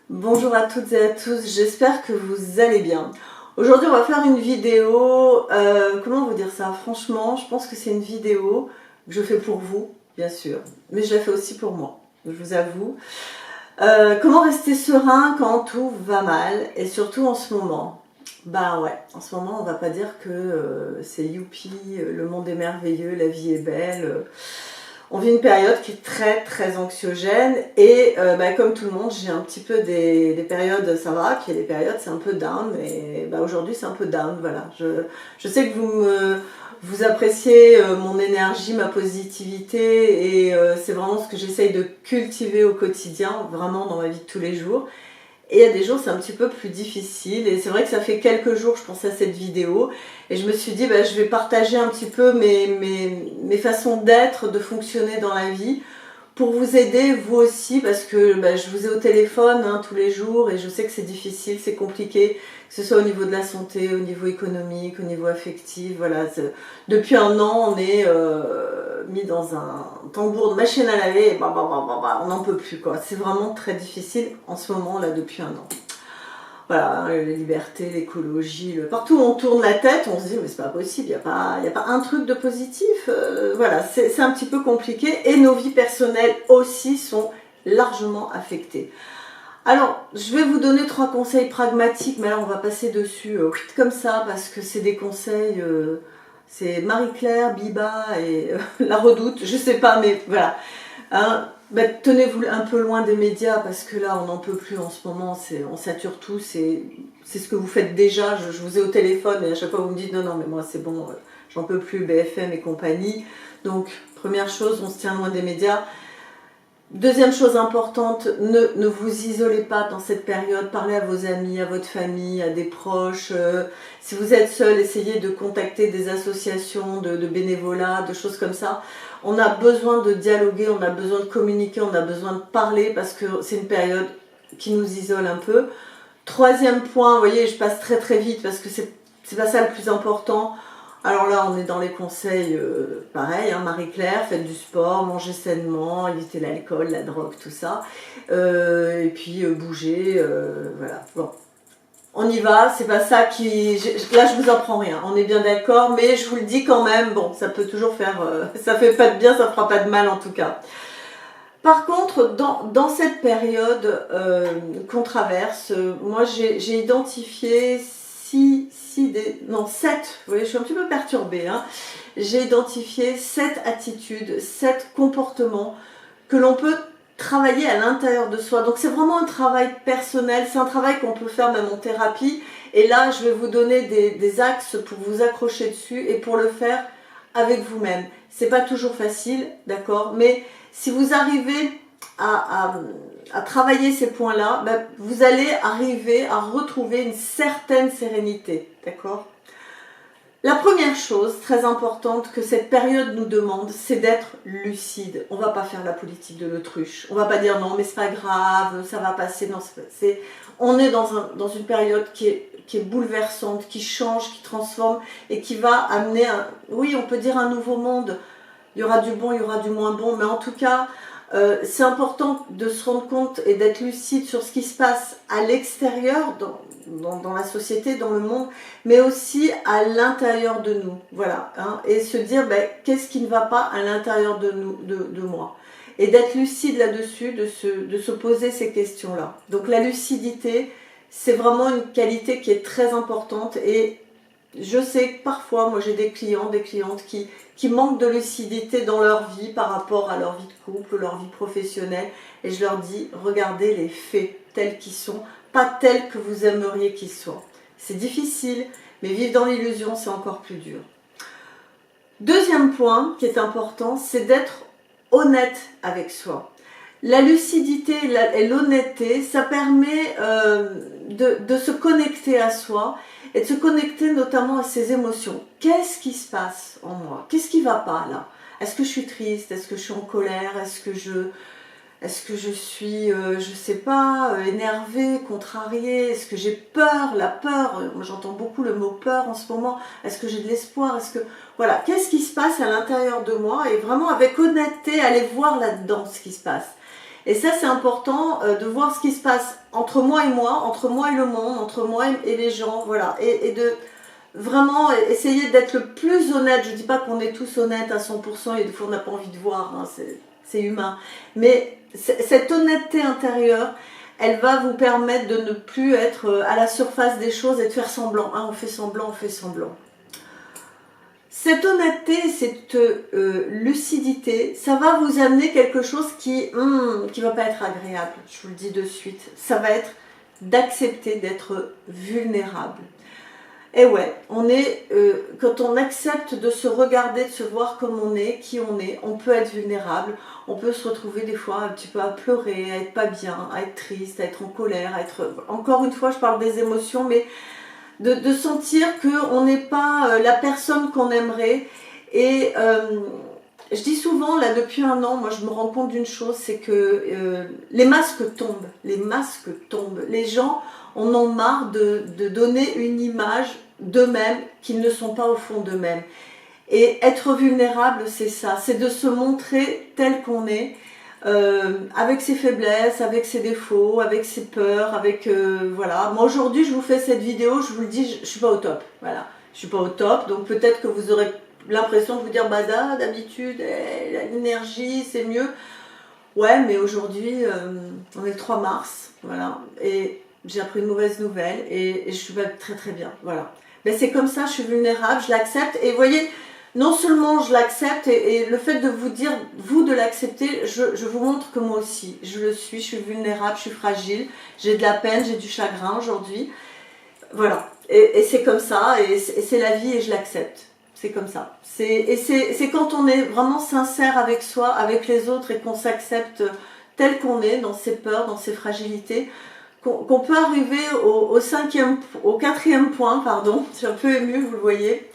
Bonjour à toutes et à tous, j'espère que vous allez bien. Aujourd'hui on va faire une vidéo, comment vous dire ça? Franchement, je pense que c'est une vidéo que je fais pour vous, bien sûr, mais je la fais aussi pour moi, je vous avoue. Comment rester serein quand tout va mal, et surtout en ce moment? Bah ouais, en ce moment on va pas dire que c'est youpi, le monde est merveilleux, la vie est belle. On vit une période qui est très très anxiogène et comme tout le monde, j'ai un petit peu des périodes ça va, puis il y a des périodes c'est un peu down et aujourd'hui c'est un peu down, voilà. Je sais que vous appréciez mon énergie, ma positivité et c'est vraiment ce que j'essaye de cultiver au quotidien, vraiment dans ma vie de tous les jours. Et il y a des jours c'est un petit peu plus difficile et c'est vrai que ça fait quelques jours que je pensais à cette vidéo et je me suis dit je vais partager un petit peu mes façons d'être, de fonctionner dans la vie pour vous aider vous aussi parce que je vous ai au téléphone tous les jours et je sais que c'est difficile, c'est compliqué, que ce soit au niveau de la santé, au niveau économique, au niveau affectif, voilà. Depuis un an on est mis dans un tambour de machine à laver et on n'en peut plus quoi. C'est vraiment très difficile en ce moment là depuis un an. Voilà, les libertés, l'écologie, partout où on tourne la tête, on se dit mais c'est pas possible, il y a pas un truc de positif. Voilà, c'est un petit peu compliqué et nos vies personnelles aussi sont largement affectées. Alors, je vais vous donner 3 conseils pragmatiques, mais là on va passer dessus comme ça parce que c'est des conseils, c'est Marie-Claire, Biba et la Redoute, je sais pas, mais voilà. Hein, tenez-vous un peu loin des médias parce que là on n'en peut plus en ce moment, on sature tout, c'est ce que vous faites déjà, je vous ai au téléphone et à chaque fois vous me dites non mais moi c'est bon, j'en peux plus, BFM et compagnie. Donc première chose, on se tient loin des médias. Deuxième chose importante, ne vous isolez pas dans cette période, parlez à vos amis, à votre famille, à des proches. Si vous êtes seul, essayez de contacter des associations de bénévolat, de choses comme ça. On a besoin de dialoguer, on a besoin de communiquer, on a besoin de parler parce que c'est une période qui nous isole un peu. Troisième point, vous voyez, je passe très très vite parce que c'est pas ça le plus important. Alors là, on est dans les conseils, pareil, Marie-Claire, faites du sport, mangez sainement, évitez l'alcool, la drogue, tout ça. Et puis bougez, voilà. Bon, on y va, c'est pas ça qui... Là, je vous apprends rien, on est bien d'accord, mais je vous le dis quand même, bon, ça peut toujours faire... ça fait pas de bien, ça fera pas de mal en tout cas. Par contre, dans cette période qu'on traverse, moi j'ai identifié 7, vous voyez, je suis un petit peu perturbée, j'ai identifié 7 attitudes, 7 comportements que l'on peut travailler à l'intérieur de soi. Donc c'est vraiment un travail personnel, c'est un travail qu'on peut faire même en thérapie. Et là, je vais vous donner des axes pour vous accrocher dessus et pour le faire avec vous-même. C'est pas toujours facile, d'accord, mais si vous arrivez à travailler ces points-là, vous allez arriver à retrouver une certaine sérénité, d'accord? La première chose très importante que cette période nous demande, c'est d'être lucide. On ne va pas faire la politique de l'autruche. On ne va pas dire non mais c'est pas grave, ça va passer. Non, on est dans une période qui est bouleversante, qui change, qui transforme et qui va amener, oui on peut dire un nouveau monde. Il y aura du bon, il y aura du moins bon, mais en tout cas, c'est important de se rendre compte et d'être lucide sur ce qui se passe à l'extérieur, dans la société, dans le monde, mais aussi à l'intérieur de nous, voilà, et se dire qu'est-ce qui ne va pas à l'intérieur de nous, de moi, et d'être lucide là-dessus, de se poser ces questions-là. Donc la lucidité, c'est vraiment une qualité qui est très importante et je sais que parfois, moi j'ai des clients, des clientes qui manquent de lucidité dans leur vie par rapport à leur vie de couple, leur vie professionnelle. Et je leur dis, regardez les faits tels qu'ils sont, pas tels que vous aimeriez qu'ils soient. C'est difficile, mais vivre dans l'illusion, c'est encore plus dur. Deuxième point qui est important, c'est d'être honnête avec soi. La lucidité et l'honnêteté, ça permet de se connecter à soi et de se connecter notamment à ses émotions. Qu'est-ce qui se passe en moi? Qu'est-ce qui ne va pas là? Est-ce que je suis triste? Est-ce que je suis en colère? Est-ce que je suis, je sais pas, énervée, contrariée? Est-ce que j'ai peur? La peur, moi j'entends beaucoup le mot peur en ce moment. Est-ce que j'ai de l'espoir? Voilà, qu'est-ce qui se passe à l'intérieur de moi? Et vraiment avec honnêteté, aller voir là-dedans ce qui se passe. Et ça, c'est important de voir ce qui se passe entre moi et moi, entre moi et le monde, entre moi et les gens, voilà. Et de vraiment essayer d'être le plus honnête. Je ne dis pas qu'on est tous honnêtes à 100%, et des fois on n'a pas envie de voir, hein, c'est humain. Mais cette honnêteté intérieure, elle va vous permettre de ne plus être à la surface des choses et de faire semblant. Hein, on fait semblant, on fait semblant. Cette honnêteté, cette lucidité, ça va vous amener quelque chose qui va pas être agréable, je vous le dis de suite. Ça va être d'accepter d'être vulnérable. Et ouais, quand on accepte de se regarder, de se voir comme on est, qui on peut être vulnérable, on peut se retrouver des fois un petit peu à pleurer, à être pas bien, à être triste, à être en colère, à être... Encore une fois, je parle des émotions, mais de sentir qu'on n'est pas la personne qu'on aimerait. Et je dis souvent, là depuis un an, moi je me rends compte d'une chose, c'est que les masques tombent, les gens en ont marre de donner une image d'eux-mêmes qu'ils ne sont pas au fond d'eux-mêmes. Et être vulnérable, c'est ça, c'est de se montrer tel qu'on est, avec ses faiblesses, avec ses défauts, avec ses peurs, avec voilà. Moi aujourd'hui, je vous fais cette vidéo, je vous le dis, je suis pas au top, voilà. Je suis pas au top, donc peut-être que vous aurez l'impression de vous dire, bah d'habitude, l'énergie, c'est mieux. Ouais, mais aujourd'hui, on est le 3 mars, voilà, et j'ai appris une mauvaise nouvelle, et je suis pas très très bien, voilà. Mais c'est comme ça, je suis vulnérable, je l'accepte, et vous voyez, non seulement je l'accepte, et le fait de vous dire, vous de l'accepter, je vous montre que moi aussi, je le suis, je suis vulnérable, je suis fragile, j'ai de la peine, j'ai du chagrin aujourd'hui, voilà, et c'est comme ça, et c'est la vie, et je l'accepte. C'est comme ça. C'est quand on est vraiment sincère avec soi, avec les autres, et qu'on s'accepte tel qu'on est, dans ses peurs, dans ses fragilités, qu'on peut arriver au quatrième point, pardon, je suis un peu émue, vous le voyez,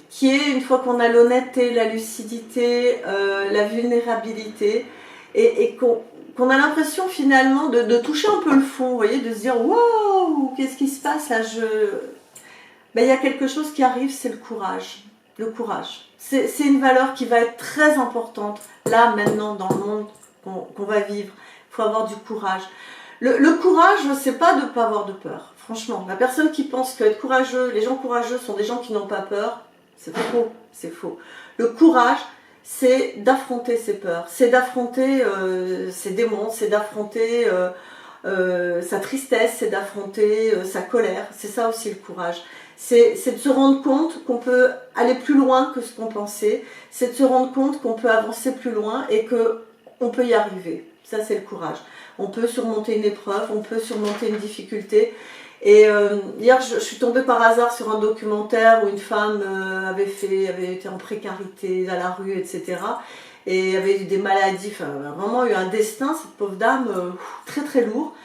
qui est, une fois qu'on a l'honnêteté, la lucidité, la vulnérabilité, et qu'on a l'impression finalement de toucher un peu le fond, vous voyez, de se dire « Wow, qu'est-ce qui se passe là ?» Ben, il y a quelque chose qui arrive, c'est le courage. Le courage. C'est une valeur qui va être très importante, là, maintenant, dans le monde qu'on va vivre. Il faut avoir du courage. Le courage, c'est pas de ne pas avoir de peur. Franchement, la personne qui pense qu'être courageux, les gens courageux sont des gens qui n'ont pas peur, c'est faux, c'est faux. Le courage, c'est d'affronter ses peurs, c'est d'affronter ses démons, c'est d'affronter sa tristesse, c'est d'affronter sa colère. C'est ça aussi le courage. C'est de se rendre compte qu'on peut aller plus loin que ce qu'on pensait, c'est de se rendre compte qu'on peut avancer plus loin et qu'on peut y arriver. Ça, c'est le courage. On peut surmonter une épreuve, on peut surmonter une difficulté. Et hier, je suis tombée par hasard sur un documentaire où une femme avait été en précarité à la rue, etc. Et avait eu des maladies, enfin, vraiment eu un destin, cette pauvre dame, très très lourd.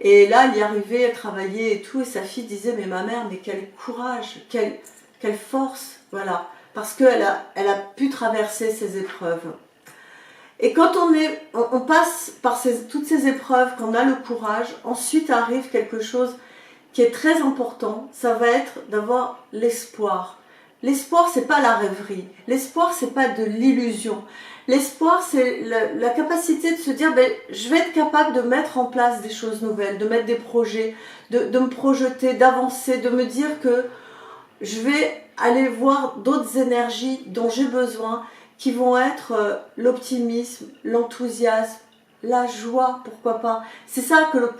Et là, elle y arrivait, elle travaillait et tout, et sa fille disait, mais ma mère, mais quel courage, quelle force, voilà, parce qu'elle a pu traverser ces épreuves. Et quand on passe par toutes ces épreuves, qu'on a le courage, ensuite arrive quelque chose qui est très important, ça va être d'avoir l'espoir. L'espoir, c'est pas la rêverie, l'espoir, c'est pas de l'illusion. L'espoir, c'est la capacité de se dire, ben, je vais être capable de mettre en place des choses nouvelles, de mettre des projets, de me projeter, d'avancer, de me dire que je vais aller voir d'autres énergies dont j'ai besoin, qui vont être l'optimisme, l'enthousiasme, la joie, pourquoi pas. C'est ça que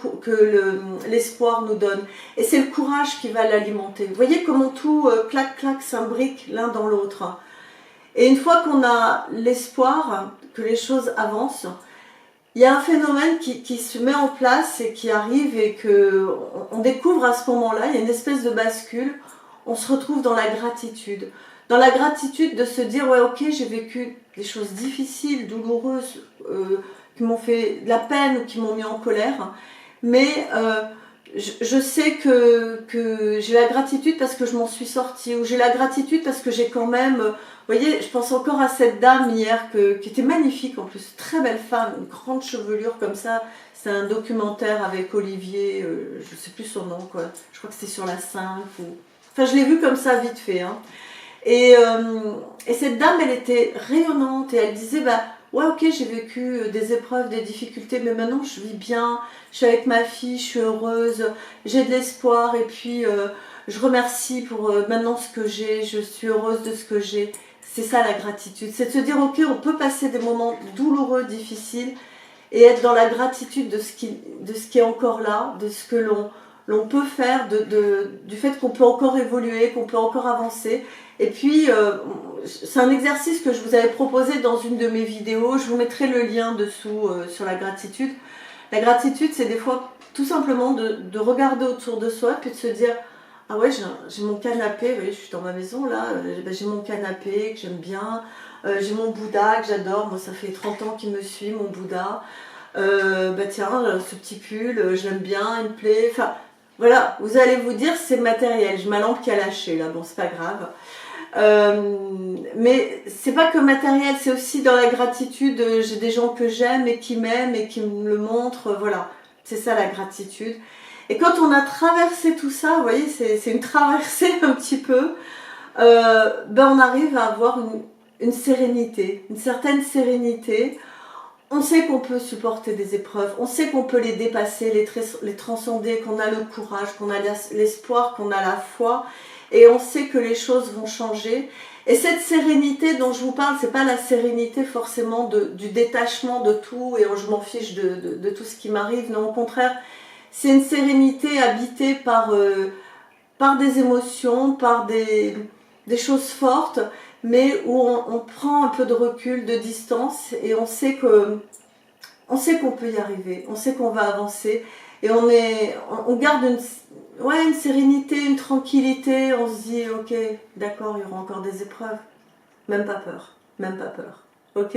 l'espoir nous donne. Et c'est le courage qui va l'alimenter. Vous voyez comment tout clac-clac s'imbrique l'un dans l'autre. Et une fois qu'on a l'espoir que les choses avancent, il y a un phénomène qui se met en place et qui arrive et qu'on découvre à ce moment-là, il y a une espèce de bascule, on se retrouve dans la gratitude. Dans la gratitude de se dire, ouais ok, j'ai vécu des choses difficiles, douloureuses, qui m'ont fait de la peine ou qui m'ont mis en colère, mais je sais que j'ai la gratitude parce que je m'en suis sortie, ou j'ai la gratitude parce que j'ai quand même... vous voyez, je pense encore à cette dame hier qui était magnifique en plus, très belle femme, une grande chevelure comme ça. C'est un documentaire avec Olivier, je ne sais plus son nom, quoi. Je crois que c'était sur la 5. Enfin, je l'ai vue comme ça vite fait. Hein. Et cette dame, elle était rayonnante et elle disait, bah, ouais ok j'ai vécu des épreuves, des difficultés, mais maintenant je vis bien, je suis avec ma fille, je suis heureuse, j'ai de l'espoir et puis je remercie pour maintenant ce que j'ai, je suis heureuse de ce que j'ai. C'est ça la gratitude, c'est de se dire ok on peut passer des moments douloureux, difficiles et être dans la gratitude de ce qui est encore là, de ce que l'on peut faire, du fait qu'on peut encore évoluer, qu'on peut encore avancer. Et puis, c'est un exercice que je vous avais proposé dans une de mes vidéos. Je vous mettrai le lien dessous sur la gratitude. La gratitude, c'est des fois tout simplement de regarder autour de soi puis de se dire « Ah ouais, j'ai mon canapé, vous voyez, je suis dans ma maison là, j'ai mon canapé que j'aime bien, j'ai mon Bouddha que j'adore, moi ça fait 30 ans qu'il me suit, mon Bouddha. Bah tiens, ce petit pull, je l'aime bien, il me plaît. » Enfin, voilà, vous allez vous dire c'est matériel, j'ai ma lampe qui a lâché là, bon c'est pas grave. Mais c'est pas que matériel, c'est aussi dans la gratitude, j'ai des gens que j'aime et qui m'aiment et qui me le montrent, voilà, c'est ça la gratitude. Et quand on a traversé tout ça, vous voyez, c'est une traversée un petit peu, ben on arrive à avoir une sérénité, une certaine sérénité. On sait qu'on peut supporter des épreuves, on sait qu'on peut les dépasser, les transcender, qu'on a le courage, qu'on a l'espoir, qu'on a la foi, et on sait que les choses vont changer. Et cette sérénité dont je vous parle, c'est pas la sérénité forcément du détachement de tout et je m'en fiche de tout ce qui m'arrive, non, au contraire, c'est une sérénité habitée par des émotions, par des choses fortes, mais où on prend un peu de recul, de distance, et on sait qu'on peut y arriver, on sait qu'on va avancer, et on garde une sérénité, une tranquillité, on se dit ok, d'accord, il y aura encore des épreuves, même pas peur, même pas peur. Ok,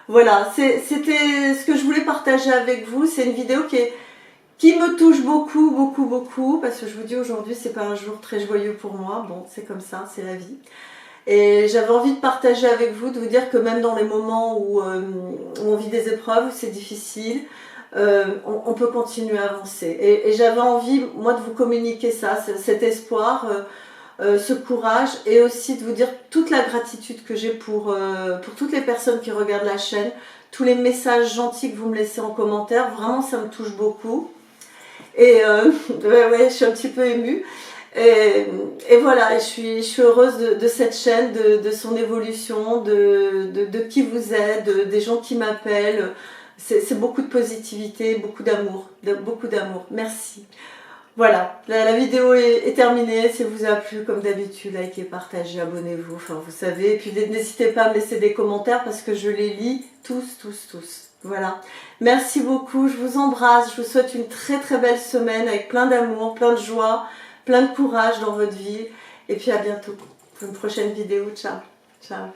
voilà, c'était ce que je voulais partager avec vous. C'est une vidéo qui me touche beaucoup, beaucoup, beaucoup, parce que je vous dis aujourd'hui c'est pas un jour très joyeux pour moi, bon c'est comme ça, c'est la vie. Et j'avais envie de partager avec vous, de vous dire que même dans les moments où on vit des épreuves, où c'est difficile, on peut continuer à avancer. Et j'avais envie, moi, de vous communiquer ça, cet espoir, ce courage, et aussi de vous dire toute la gratitude que j'ai pour toutes les personnes qui regardent la chaîne, tous les messages gentils que vous me laissez en commentaire, vraiment ça me touche beaucoup. Et ouais, je suis un petit peu émue. Et voilà, je suis heureuse de cette chaîne, de son évolution, de qui vous êtes, des gens qui m'appellent. C'est beaucoup de positivité, beaucoup d'amour, Merci. Voilà, la vidéo est terminée. Si elle vous a plu, comme d'habitude, likez, partagez, abonnez-vous. Enfin, vous savez. Et puis n'hésitez pas à me laisser des commentaires parce que je les lis tous. Voilà. Merci beaucoup. Je vous embrasse. Je vous souhaite une très très belle semaine avec plein d'amour, plein de joie, plein de courage dans votre vie. Et puis à bientôt pour une prochaine vidéo. Ciao. Ciao.